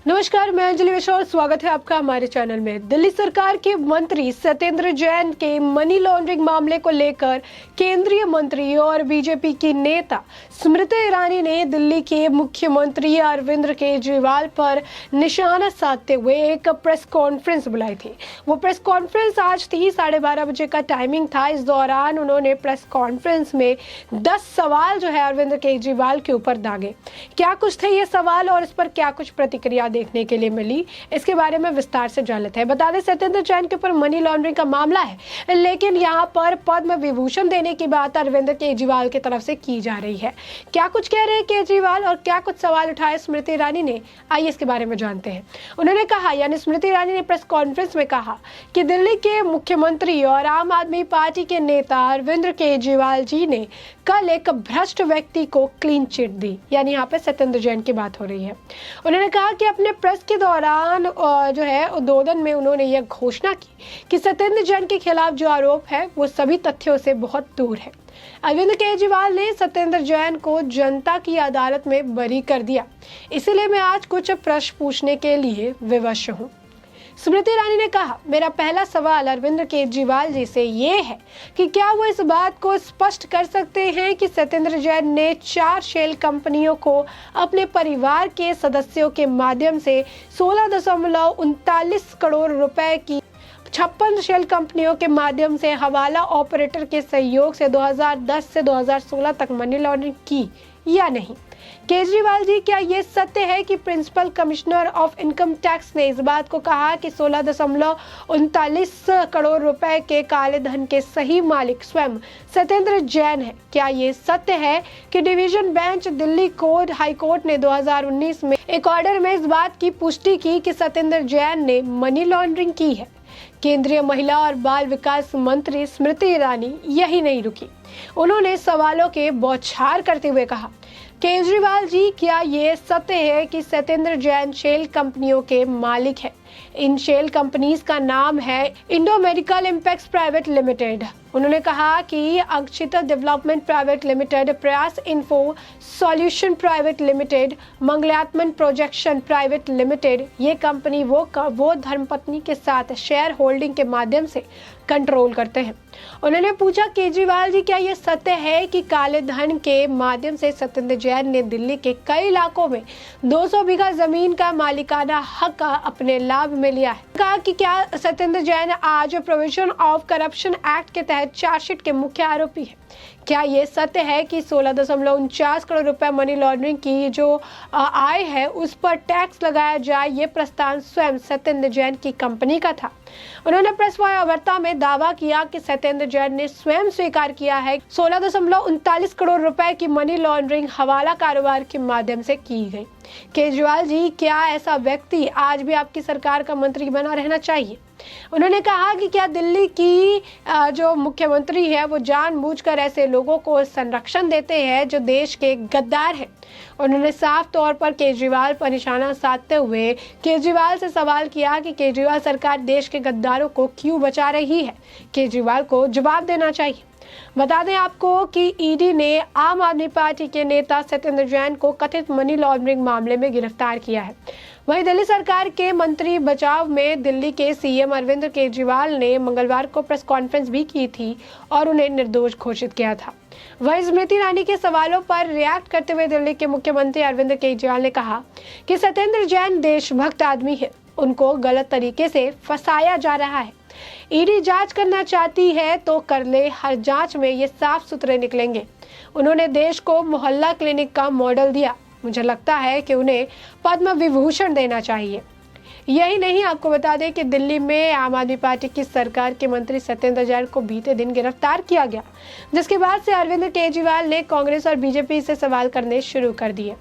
नमस्कार, मैं अंजलि मिश्रा और स्वागत है आपका हमारे चैनल में। दिल्ली सरकार के मंत्री सत्येंद्र जैन के मनी लॉन्ड्रिंग मामले को लेकर केंद्रीय मंत्री और बीजेपी की नेता स्मृति ईरानी ने दिल्ली के मुख्यमंत्री अरविंद केजरीवाल पर निशाना साधते हुए एक प्रेस कॉन्फ्रेंस बुलाई थी। वो प्रेस कॉन्फ्रेंस आज थी 12:30 बजे का टाइमिंग था। इस दौरान उन्होंने प्रेस कॉन्फ्रेंस में 10 सवाल जो है अरविंद केजरीवाल के ऊपर दागे। क्या कुछ थे ये सवाल और इस पर क्या कुछ प्रतिक्रिया देखने के लिए मिली, इसके बारे में विस्तार से जान लेते हैं। बता दें, सत्येंद्र जैन के ऊपर मनी लॉन्ड्रिंग का मामला है, लेकिन यहाँ पर पद्म विभूषण देने की बात अरविंद केजरीवाल की तरफ से की जा रही है। क्या कुछ कह रहे हैं केजरीवाल और क्या कुछ सवाल उठाए स्मृति ईरानी ने, आइए इसके बारे में जानते हैं। उन्होंने कहा, यानी स्मृति ईरानी ने प्रेस कॉन्फ्रेंस में कहा कि दिल्ली के मुख्यमंत्री और आम आदमी पार्टी के नेता अरविंद केजरीवाल जी ने कल एक भ्रष्ट व्यक्ति को क्लीन चिट दी, यानी यहाँ पे सत्येंद्र जैन की बात हो रही है। उन्होंने कहा कि अपने प्रेस के दौरान जो है उद्बोधन में उन्होंने यह घोषणा की कि सत्येंद्र जैन के खिलाफ जो आरोप है वो सभी तथ्यों से बहुत दूर है। अरविंद केजरीवाल ने सत्येंद्र जैन को जनता की अदालत में बरी कर दिया, इसलिए मैं आज कुछ प्रश्न पूछने के लिए विवश हूँ। स्मृति ईरानी ने कहा, मेरा पहला सवाल अरविंद केजरीवाल जी से ये है कि क्या वो इस बात को स्पष्ट कर सकते हैं कि सत्येंद्र जैन ने 4 शेल कंपनियों को अपने परिवार के सदस्यों के माध्यम से 16.39 करोड़ रुपए की 56 शेल कंपनियों के माध्यम से हवाला ऑपरेटर के सहयोग से 2010 से 2016 तक मनी लॉन्ड्रिंग की या नहीं। केजरीवाल जी, क्या ये सत्य है कि principal commissioner of income tax ने इस बात को कहा कि 16.39 करोड़ रुपए के काले धन के सही मालिक स्वयं सत्येंद्र जैन है? क्या ये सत्य है कि division bench Delhi high court ने 2019 में एक ऑर्डर में इस बात की पुष्टि की कि सत्येंद्र जैन ने मनी लॉन्ड्रिंग की है? केंद्रीय महिला और बाल विकास मंत्री स्मृति ईरानी यही नहीं रुकी। उन्होंने सवालों के बौछार करते हुए कहा, केजरीवाल जी, क्या ये सत्य है कि सत्येंद्र जैन शेल कंपनियों के मालिक है? इन शेल कंपनीज का नाम है Indo Medical Impact Private Limited. उन्होंने कहा कि Akshita Development Private Limited, Prayas Info Solution Private Limited, Mangalatman Projection Private Limited, ये कंपनी वो धर्मपत्नी के साथ शेयर होल्डिंग के माध्यम से कंट्रोल करते हैं। उन्होंने पूछा, केजरीवाल जी, क्या ये सत्य है कि काले धन के माध्यम से सत्येंद्र जैन ने दिल्ली के कई इलाकों में 200 बीघा जमीन का मालिकाना हक अपने लाभ में लिया है? कहा कि क्या सत्येंद्र जैन आज प्रोविजन ऑफ करप्शन एक्ट के तहत चार्जशीट के मुख्य आरोपी है? क्या ये सत्य है कि 16.49 करोड़ रुपए मनी लॉन्ड्रिंग की जो आय है उस पर टैक्स लगाया जाए, ये प्रस्ताव स्वयं सत्येंद्र जैन की कंपनी का था? उन्होंने प्रेस वार्ता में दावा किया कि सत्येंद्र जैन ने स्वयं स्वीकार किया है 16.39 करोड़ रुपए की मनी लॉन्ड्रिंग हवाला कारोबार के माध्यम से की गई। केजरीवाल जी, क्या ऐसा व्यक्ति आज भी आपकी सरकार का मंत्री बना रहना चाहिए? उन्होंने कहा कि क्या दिल्ली की जो मुख्यमंत्री है वो जानबूझकर ऐसे लोगों को संरक्षण देते हैं जो देश के गद्दार हैं? उन्होंने साफ तौर पर केजरीवाल पर निशाना साधते हुए केजरीवाल से सवाल किया कि केजरीवाल सरकार देश के गद्दारों को क्यों बचा रही है? केजरीवाल को जवाब देना चाहिए। बता दें आपको कि ईडी ने आम आदमी पार्टी के नेता सत्येंद्र जैन को कथित मनी लॉन्ड्रिंग मामले में गिरफ्तार किया है। वहीं दिल्ली सरकार के मंत्री बचाव में दिल्ली के सीएम अरविंद केजरीवाल ने मंगलवार को प्रेस कॉन्फ्रेंस भी की थी और उन्हें निर्दोष घोषित किया था। वहीं स्मृति ईरानी के सवालों पर रिएक्ट करते हुए दिल्ली के मुख्यमंत्री अरविंद केजरीवाल ने कहा कि सत्येंद्र जैन देशभक्त आदमी है, उनको गलत तरीके से फंसाया जा रहा है। ईडी जांच करना चाहती है तो कर ले, हर जांच में ये साफ सुथरे निकलेंगे। उन्होंने देश को मोहल्ला क्लिनिक का मॉडल दिया, मुझे लगता है कि उन्हें पद्म विभूषण देना चाहिए। यही नहीं, आपको बता दें कि दिल्ली में आम आदमी पार्टी की सरकार के मंत्री सत्येंद्र जैन को बीते दिन गिरफ्तार किया गया, जिसके बाद से अरविंद केजरीवाल ने कांग्रेस और बीजेपी से सवाल करने शुरू कर दिए।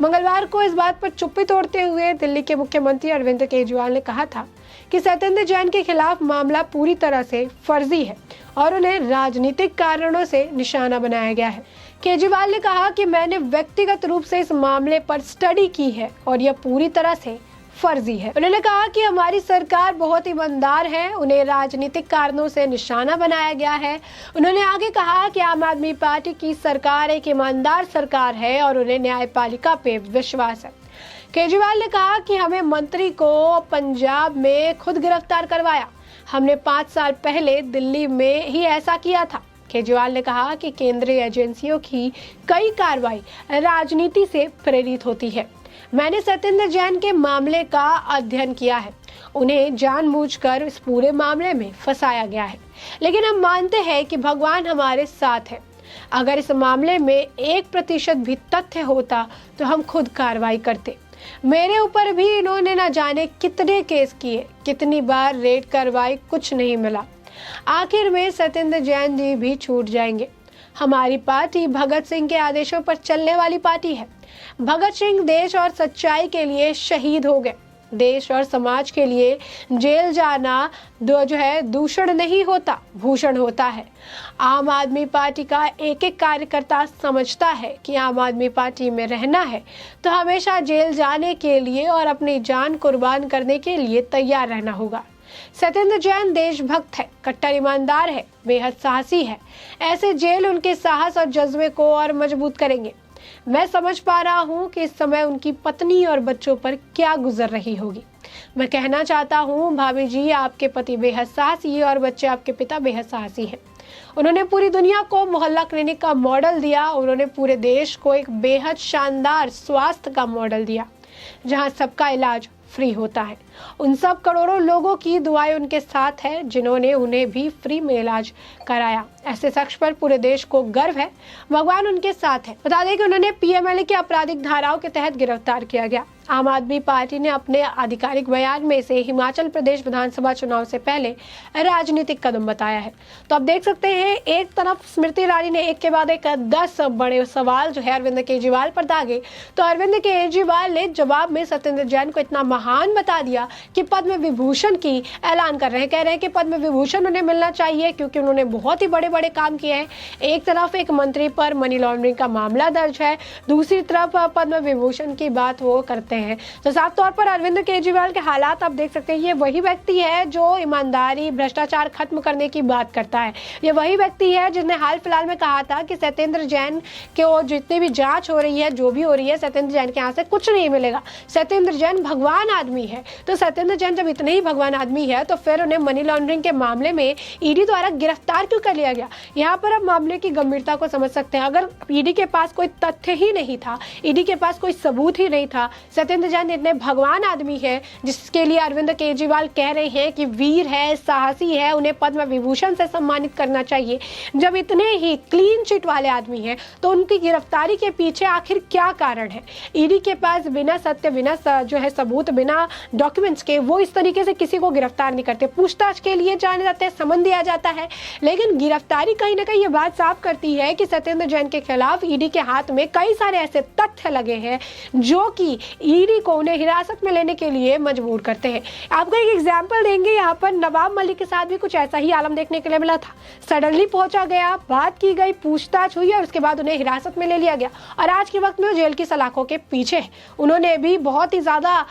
मंगलवार को इस बात पर चुप्पी तोड़ते हुए दिल्ली के मुख्यमंत्री अरविंद केजरीवाल ने कहा था कि सत्येंद्र जैन के खिलाफ मामला पूरी तरह से फर्जी है और उन्हें राजनीतिक कारणों से निशाना बनाया गया है। केजरीवाल ने कहा कि मैंने व्यक्तिगत रूप से इस मामले पर स्टडी की है और यह पूरी तरह से फर्जी है। उन्होंने कहा कि हमारी सरकार बहुत ईमानदार है, उन्हें राजनीतिक कारणों से निशाना बनाया गया है। उन्होंने आगे कहा कि आम आदमी पार्टी की सरकार एक ईमानदार सरकार है और उन्हें न्यायपालिका पे विश्वास है। केजरीवाल ने कहा कि हमें मंत्री को पंजाब में खुद गिरफ्तार करवाया, हमने 5 साल पहले दिल्ली में ही ऐसा किया था। केजरीवाल ने कहा कि केंद्रीय एजेंसियों की कई कार्रवाई राजनीति से प्रेरित होती है। मैंने सत्येंद्र जैन के मामले का अध्ययन किया है, उन्हें जानबूझकर इस पूरे मामले में फंसाया गया है, लेकिन हम मानते हैं कि भगवान हमारे साथ है। अगर इस मामले में 1% भी तथ्य होता तो हम खुद कार्रवाई करते। मेरे ऊपर भी इन्होंने न जाने कितने केस किए, कितनी बार रेड करवाई, कुछ नहीं मिला। आखिर में सत्येंद्र जैन जी भी छूट जाएंगे। हमारी पार्टी भगत सिंह के आदेशों पर चलने वाली पार्टी है। भगत सिंह देश और सच्चाई के लिए शहीद हो गए। देश और समाज के लिए जेल जाना दूषण नहीं होता, भूषण होता है। आम आदमी पार्टी का एक एक कार्यकर्ता समझता है कि आम आदमी पार्टी में रहना है तो हमेशा जेल जाने के लिए और अपनी जान कुर्बान करने के लिए तैयार रहना होगा। सत्येंद्र जैन देशभक्त है, कट्टर ईमानदार है, बेहद साहसी है। ऐसे जेल उनके साहस और जज्बे को और मजबूत करेंगे। मैं समझ पा रहा हूँ कि इस समय उनकी पत्नी और बच्चों पर क्या गुजर रही होगी। मैं कहना चाहता हूँ, भाभी जी, आपके पति बेहद साहसी और बच्चे आपके पिता बेहद साहसी हैं। उन्होंने पूरी दुनिया को मोहल्ला क्लिनिक का मॉडल दिया। उन्होंने पूरे देश को एक बेहद शानदार स्वास्थ्य का मॉडल दिया, जहाँ सबका इलाज फ्री होता है। उन सब करोड़ों लोगों की दुआएं उनके साथ है जिन्होंने उन्हें भी फ्री में इलाज कराया। ऐसे शख्स पर पूरे देश को गर्व है, भगवान उनके साथ है। बता दें कि उन्होंने पीएमएलए की आपराधिक धाराओं के तहत गिरफ्तार किया गया। आम आदमी पार्टी ने अपने आधिकारिक बयान में इसे हिमाचल प्रदेश विधानसभा चुनाव से पहले राजनीतिक कदम बताया है। तो आप देख सकते हैं, एक तरफ स्मृति ईरानी ने एक के बाद एक 10 बड़े सवाल जो है अरविंद केजरीवाल पर दागे, तो अरविंद केजरीवाल ने जवाब में सत्येंद्र जैन को इतना महान बता दिया कि पद्म विभूषण की ऐलान कर रहे हैं। कह रहे हैं कि पद्म विभूषण उन्हें मिलना चाहिए क्योंकि उन्होंने बहुत ही बड़े बड़े काम किए हैं। एक तरफ एक मंत्री पर मनी लॉन्ड्रिंग का मामला दर्ज है, दूसरी तरफ पद्म विभूषण की बात वो करते हैं। तो साफ तौर पर अरविंद केजरीवाल के हालात आप देख सकते हैं। ये वही व्यक्ति है जो ईमानदारी, भ्रष्टाचार खत्म करने की बात करता है। ये वही व्यक्ति है जिसने हाल फिलहाल में कहा था कि सत्येंद्र जैन के जितनी भी जांच हो रही है, जो भी हो रही है, सत्येंद्र जैन के यहाँ से कुछ नहीं मिलेगा। सत्येंद्र जैन भगवान आदमी है। तो सत्येंद्र जैन जब इतने ही भगवान आदमी है तो फिर उन्हें मनी लॉन्ड्रिंग के मामले में ईडी द्वारा गिरफ्तार क्यों कर लिया गया? यहाँ पर आप मामले की गंभीरता को समझ सकते हैं। अगर ईडी के पास कोई तथ्य ही नहीं था, ईडी के पास कोई सबूत ही नहीं था, सत्येंद्र जैन इतने भगवान आदमी है जिसके लिए अरविंद केजरीवाल कह रहे हैं कि वीर है, साहसी है, उन्हें पद्म विभूषण से सम्मानित करना चाहिए। जब इतने ही क्लीन चिट वाले आदमी हैं तो उनकी गिरफ्तारी के पीछे आखिर क्या कारण है? ईडी के पास बिना सत्य, बिना सबूत, बिना डॉक्यूमेंट्स के वो इस तरीके से किसी को गिरफ्तार नहीं करते। पूछताछ के लिए जाने जाते हैं, समन दिया जाता है, लेकिन गिरफ्तारी कहीं ना कहीं ये बात साफ करती है कि सत्येंद्र जैन के खिलाफ ईडी के हाथ में कई सारे ऐसे तथ्य लगे हैं जो कि ईडी को उन्हें हिरासत में लेने के लिए मजबूर करते हैं। आपको एक एग्जाम्पल देंगे, यहाँ पर नवाब मलिक के साथ भी कुछ ऐसा ही आलम देखने के लिए मिला था। सडनली पहुंचा गया, बात की गई, पूछताछ हुई और उसके बाद उन्हें हिरासत में ले लिया गया और आज के वक्त में वो जेल की सलाखों के पीछे है। उन्होंने भी बहुत ही ज्यादा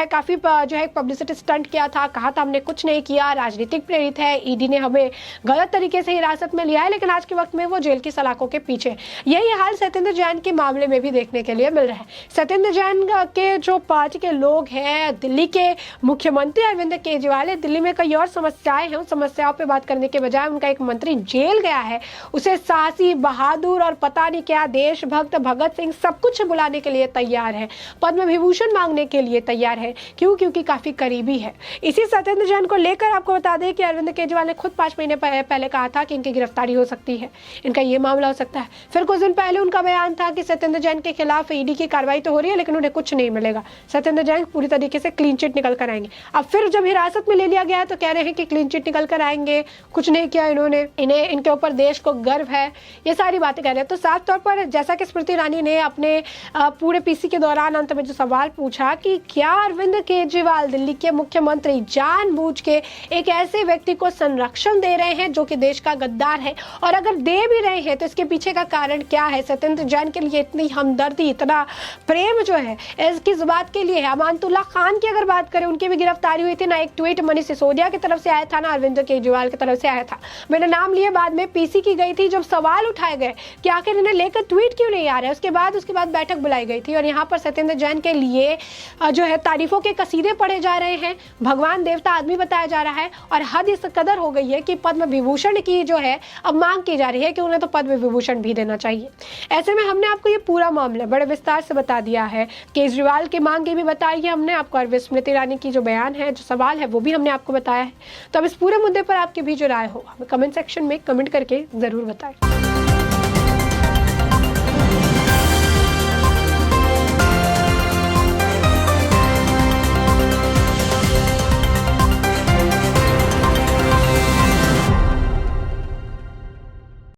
काफी पब्लिसिटी स्टंट किया था, कहा था हमने कुछ नहीं किया, राजनीतिक प्रेरित है, ईडी ने हमें गलत तरीके से हिरासत में लिया है, लेकिन आज के वक्त में वो जेल की सलाखों के पीछे। यही हाल सत्येंद्र जैन के मामले में भी देखने के लिए मिल रहा है। सत्येंद्र जैन के जो पार्टी के लोग हैं, दिल्ली के मुख्यमंत्री अरविंद केजरीवाल है, दिल्ली में कई और समस्याएं हैं, उन समस्याओं पे बात करने के बजाय उनका एक मंत्री जेल गया है, उसे साहसी, बहादुर और पता नहीं क्या देशभक्त भगत सिंह सब कुछ बुलाने के लिए तैयार है, पद्म विभूषण मांगने के लिए तैयार है। क्यों? क्योंकि काफी करीबी है। इसी सत्येंद्र जैन को लेकर आपको बता दें कि अरविंद केजरीवाल ने खुद 5 महीने पहले कहा था कि इनकी गिरफ्तारी हो सकती है, इनका ये मामला हो सकता है। फिर कुछ दिन पहले उनका बयान था कि सत्येंद्र जैन के खिलाफ ईडी की कार्रवाई तो हो रही है लेकिन उन्हें कुछ नहीं मिलेगा, सत्येंद्र जैन पूरी तरीके से क्लीन चिट निकल कर आएंगे। अब फिर जब हिरासत में ले लिया गया है तो कह रहे हैं कि क्लीन चिट निकल कर आएंगे, कुछ नहीं किया इन्होंने, इन्हें इनके ऊपर देश को गर्व है, ये सारी बातें कह रहे हैं। तो साफ तौर पर जैसा कि स्मृति ईरानी ने अपने पूरे पीसी के दौरान अंत में जो सवाल पूछा कि क्या अरविंद केजरीवाल दिल्ली के मुख्यमंत्री जानबूझ के एक ऐसे व्यक्ति को संरक्षण दे रहे हैं जो कि देश का गद्दार है, और अगर दे भी रहे हैं तो इसके पीछे का कारण क्या है? सत्येंद्र जैन के लिए इतनी हमदर्दी, इतना प्रेम जो है किस बात के लिए है? अमानतुल्लाह खान की अगर बात करें, उनकी भी गिरफ्तारी हुई थी ना, एक ट्वीट मनीष सिसोदिया की तरफ से आया था ना, अरविंद केजरीवाल की तरफ से आया था। मैंने नाम लिए, बाद में पीसी की गई थी, जब सवाल उठाए गए कि आखिर इन्हें लेकर ट्वीट क्यों नहीं आ रहा है, उसके बाद बैठक बुलाई गई थी। और यहाँ पर सत्येंद्र जैन के लिए जो है तारीफों के कसीदे पढ़े जा रहे हैं, भगवान देवता आदमी बताया जा रहा है, और हद इस कदर हो गई है कि पद्म विभूषण की जो है अब मांग की जा रही है कि उन्हें तो पद्म विभूषण भी देना चाहिए। ऐसे में हमने आपको ये पूरा मामला बड़े विस्तार से बता दिया है, केजरीवाल की मांग भी बताई है हमने आपको, और स्मृति ईरानी की जो बयान है, जो सवाल है, वो भी हमने आपको बताया है। तो अब इस पूरे मुद्दे पर आपकी भी जो राय हो हमें कमेंट सेक्शन में कमेंट करके जरूर बताएं।